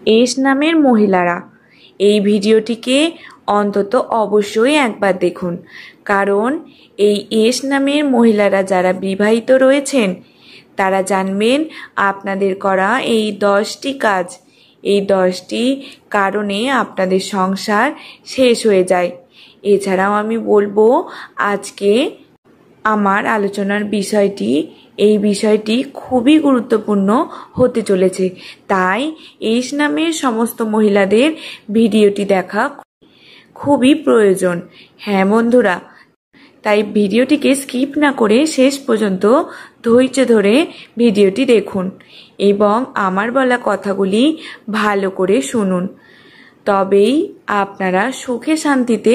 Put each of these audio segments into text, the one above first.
S নামের মহিলারা এই ভিডিওটিকে অন্তত অবশ্যই একবার দেখুন, কারণ এই এস নামের মহিলারা যারা বিবাহিত রয়েছেন তারা জানবেন আপনাদের করা এই 10টি কাজ, এই 10টি কারণে আপনাদের সংসার শেষ হয়ে যায়। এছাড়াও আমি বলবো আজকে আমার আলোচনার এই বিষয়টি খুবই গুরুত্বপূর্ণ হতে চলেছে, তাই এস নামের সমস্ত মহিলাদের ভিডিওটি দেখা খুবই প্রয়োজন। হ্যাঁ বন্ধুরা, তাই ভিডিওটিকে স্কিপ না করে শেষ পর্যন্ত ধৈর্য ধরে ভিডিওটি দেখুন এবং আমার বলা কথাগুলি ভালো করে শুনুন, তবেই আপনারা সুখে শান্তিতে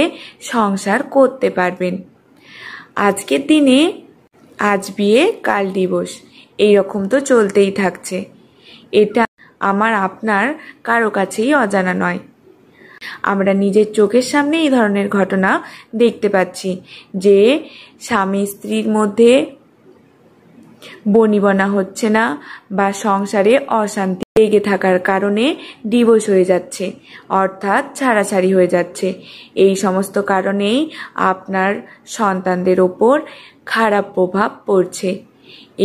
সংসার করতে পারবেন। আজকের দিনে আজ বিয়ে কাল ডিভোর্স এইরকম তো চলতেই থাকছে, এটা আমার আপনার কারো কাছেই অজানা নয়। আমরা নিজের চোখের সামনে এই ধরনের ঘটনা দেখতে পাচ্ছি যে স্বামী স্ত্রীর মধ্যে বনিবনা হচ্ছে না বা সংসারে অশান্তি লেগে থাকার কারণে ডিভোর্স হয়ে যাচ্ছে, অর্থাৎ ছাড়াছাড়ি হয়ে যাচ্ছে। এই সমস্ত কারণেই আপনার সন্তানদের ওপর খারাপ প্রভাব পড়ছে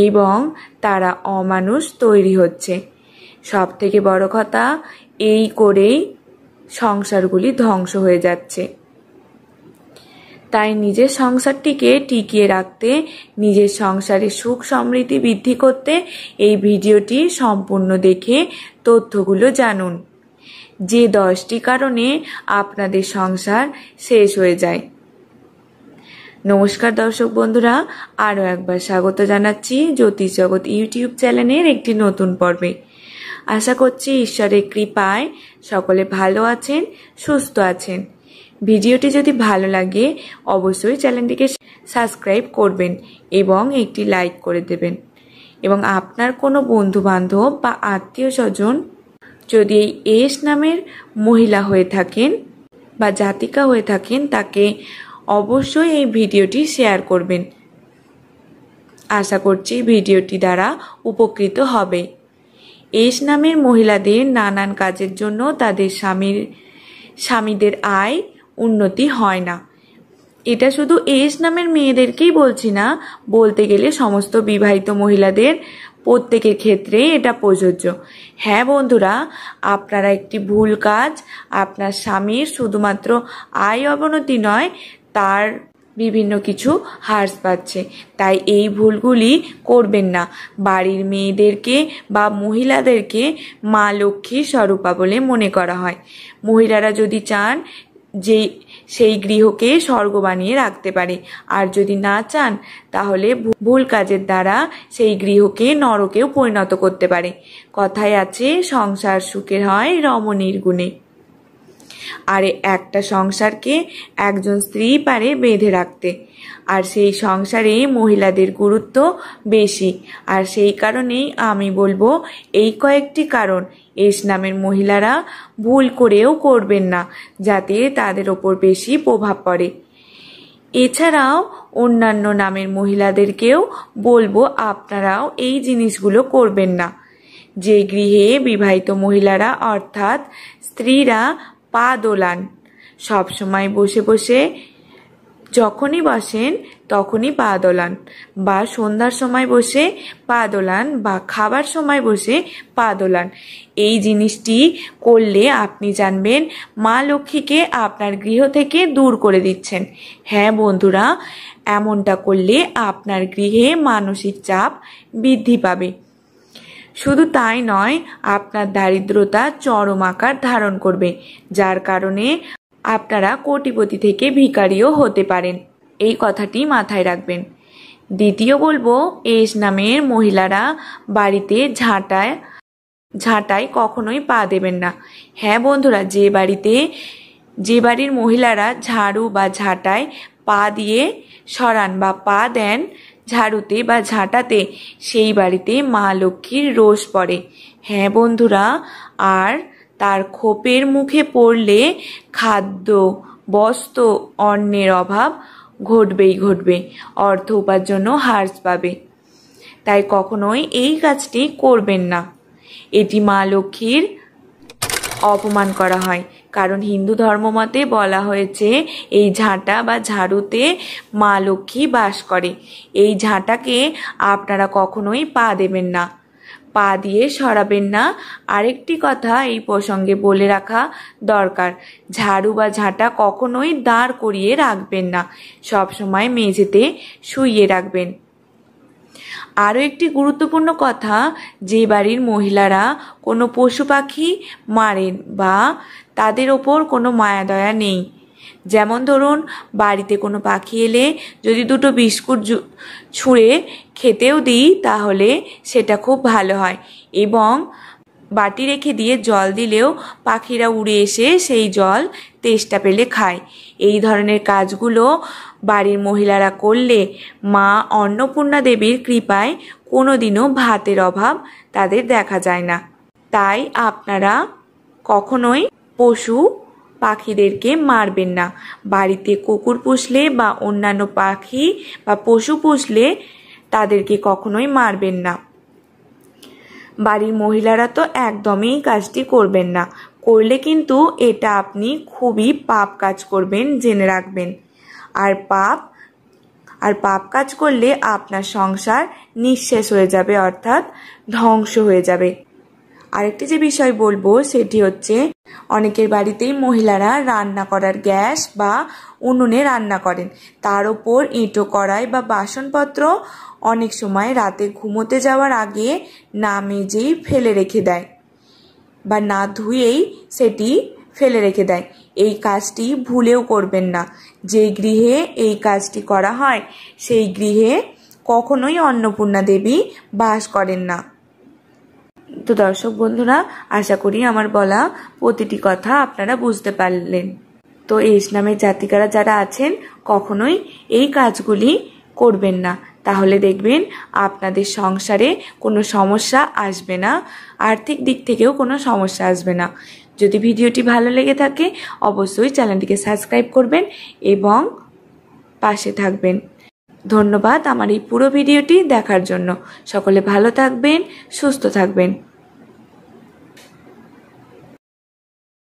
এবং তারা অমানুষ তৈরি হচ্ছে। সব থেকে বড় কথা, এই করেই সংসারগুলি ধ্বংস হয়ে যাচ্ছে। তাই নিজের সংসারটিকে টিকিয়ে রাখতে, নিজের সংসারে সুখ সমৃদ্ধি বৃদ্ধি করতে এই ভিডিওটি সম্পূর্ণ দেখে তথ্যগুলো জানুন, যে 10টি কারণে আপনাদের সংসার শেষ হয়ে যায়। নমস্কার দর্শক বন্ধুরা, আরও একবার স্বাগত জানাচ্ছি জ্যোতিষ জগৎ ইউটিউব চ্যানেলের একটি নতুন পর্বে। আশা করছি ঈশ্বরের কৃপায় সকলে ভালো আছেন, সুস্থ আছেন। ভিডিওটি যদি ভালো লাগে অবশ্যই চ্যানেলটিকে সাবস্ক্রাইব করবেন এবং একটি লাইক করে দেবেন, এবং আপনার কোনো বন্ধু বান্ধব বা আত্মীয় স্বজন যদি এই এস নামের মহিলা হয়ে থাকেন বা জাতিকা হয়ে থাকেন তাকে অবশ্যই এই ভিডিওটি শেয়ার করবেন। আশা করছি ভিডিওটি দ্বারা উপকৃত হবে। এস নামের মহিলাদের নানান কাজের জন্য তাদের স্বামীদের আয় উন্নতি হয় না। এটা শুধু এস নামের মেয়েদেরকেই বলছি না, বলতে গেলে সমস্ত বিবাহিত মহিলাদের প্রত্যেকের ক্ষেত্রে এটা প্রযোজ্য। হ্যাঁ বন্ধুরা, আপনারা একটি ভুল কাজ, আপনার স্বামীর শুধুমাত্র আয় অবনতি নয়, তার বিভিন্ন কিছু হ্রাস পাচ্ছে, তাই এই ভুলগুলি করবেন না। বাড়ির মেয়েদেরকে বা মহিলাদেরকে মা লক্ষ্মীর স্বরূপা বলে মনে করা হয়। মহিলারা যদি চান যে সেই গৃহকে স্বর্গ বানিয়ে রাখতে পারে, আর যদি না চান তাহলে ভুল কাজের দ্বারা সেই গৃহকে নরকেও পরিণত করতে পারে। কথায় আছে, সংসার সুখের হয় রমণীর গুণে। আর একটা সংসারকে একজন স্ত্রী পারে বেঁধে রাখতে, আর সেই সংসারে মহিলাদের গুরুত্ব বেশি। আর সেই কারণেই আমি বলবো এই কয়েকটি কারণ এস নামের মহিলারা ভুল করেও করবেন না, যাতে তাদের ওপর বেশি প্রভাব পড়ে। এছাড়াও অন্যান্য নামের মহিলাদেরকেও বলবো আপনারাও এই জিনিসগুলো করবেন না। যে গৃহে বিবাহিত মহিলারা অর্থাৎ স্ত্রীরা পা দোলান, সবসময় বসে বসে যখনই বসেন তখনই পা দোলান, বা সন্ধ্যার সময় বসে পা দোলান, বা খাবার সময় বসে পা দোলান, এই জিনিসটি করলে আপনি জানবেন মা লক্ষ্মীকে আপনার গৃহ থেকে দূর করে দিচ্ছেন। হ্যাঁ বন্ধুরা, এমনটা করলে আপনার গৃহে মানসিক চাপ বৃদ্ধি পাবে। শুধু তাই নয়, আপনার দারিদ্রতা চরম আকার ধারণ করবে, যার কারণে আপনারা কোটিপতি থেকে ভিখারিও হতে পারেন। এই কথাটি মাথায় রাখবেন। দ্বিতীয় বলবো, এস নামের মহিলারা বাড়িতে ঝাঁটায় কখনোই পা দেবেন না। হ্যাঁ বন্ধুরা, যে বাড়ির মহিলারা ঝাড়ু বা ঝাঁটায় পা দিয়ে সরান বা পা দেন ঝাড়ুতে বা ঝাঁটাতে, সেই বাড়িতে মা লক্ষ্মীর রোষ পড়ে। হ্যাঁ বন্ধুরা, আর তার খোপের মুখে পড়লে খাদ্য, বস্ত্র, অন্নের অভাব ঘটবে, অর্থ উপার্জনও হ্রাস পাবে। তাই কখনোই এই কাজটি করবেন না। এটি মা লক্ষ্মীর অপমান করা হয়। কারণ হিন্দু ধর্মমতে বলা হয়েছে এই ঝাঁটা বা ঝাড়ুতে মা লক্ষ্মী বাস করে। এই ঝাঁটাকে আপনারা কখনোই পা দেবেন না, পা দিয়ে সরাবেন না। আরেকটি কথা এই প্রসঙ্গে বলে রাখা দরকার, ঝাড়ু বা ঝাঁটা কখনোই দাঁড় করিয়ে রাখবেন না, সবসময় মেঝেতে শুইয়ে রাখবেন। আরও একটি গুরুত্বপূর্ণ কথা, যে বাড়ির মহিলারা কোনো পশু পাখি মারেন বা তাদের ওপর কোনো মায়া দয়া নেই, যেমন ধরুন বাড়িতে কোনো পাখি এলে যদি দুটো বিস্কুট ছুঁড়ে খেতেও দিই তাহলে সেটা খুব ভালো হয়, এবং বাটি রেখে দিয়ে জল দিলেও পাখিরা উড়ে এসে সেই জল তেষ্টা পেলে খায়। এই ধরনের কাজগুলো বাড়ির মহিলারা করলে মা অন্নপূর্ণা দেবীর কৃপায় কোনোদিনও ভাতের অভাব তাদের দেখা যায় না। তাই আপনারা কখনোই পশু পাখিদেরকে মারবেন না। বাড়িতে কুকুর পুষলে বা অন্যান্য পাখি বা পশু পুষলে তাদেরকে কখনোই মারবেন না। বাড়ির মহিলারা তো একদমই কাজটি করবেন না, করলে কিন্তু এটা আপনি খুবই পাপ কাজ করবেন, জেনে রাখবেন। আর পাপ কাজ করলে আপনার সংসার নিঃশেষ হয়ে যাবে, অর্থাৎ ধ্বংস হয়ে যাবে। আরেকটি যে বিষয় বলবো সেটি হচ্ছে, অনেকের বাড়িতেই মহিলারা রান্না করার গ্যাস বা উনুনে রান্না করেন, তার ওপর এঁটো কড়াই বা বাসনপত্র অনেক সময় রাতে ঘুমোতে যাওয়ার আগে না মেজেই ফেলে রেখে দেয় বা না ধুয়েই সেটি ফেলে রেখে দেয়। এই কাজটি ভুলেও করবেন না। যে গৃহে এই কাজটি করা হয় সেই গৃহে কখনোই অন্নপূর্ণা দেবী বাস করেন না। তো দর্শক বন্ধুরা, আশা করি আমার বলা প্রতিটি কথা আপনারা বুঝতে পারলেন। তো এই ইসলামের জাতিকারা যারা আছেন কখনোই এই কাজগুলি করবেন না, তাহলে দেখবেন আপনাদের সংসারে কোনো সমস্যা আসবে না, আর্থিক দিক থেকেও কোনো সমস্যা আসবে না। যদি ভিডিওটি ভালো লেগে থাকে অবশ্যই চ্যানেলটিকে সাবস্ক্রাইব করবেন এবং পাশে থাকবেন। ধন্যবাদ আমার এই পুরো ভিডিওটি দেখার জন্য। সকলে ভালো থাকবেন, সুস্থ থাকবেন।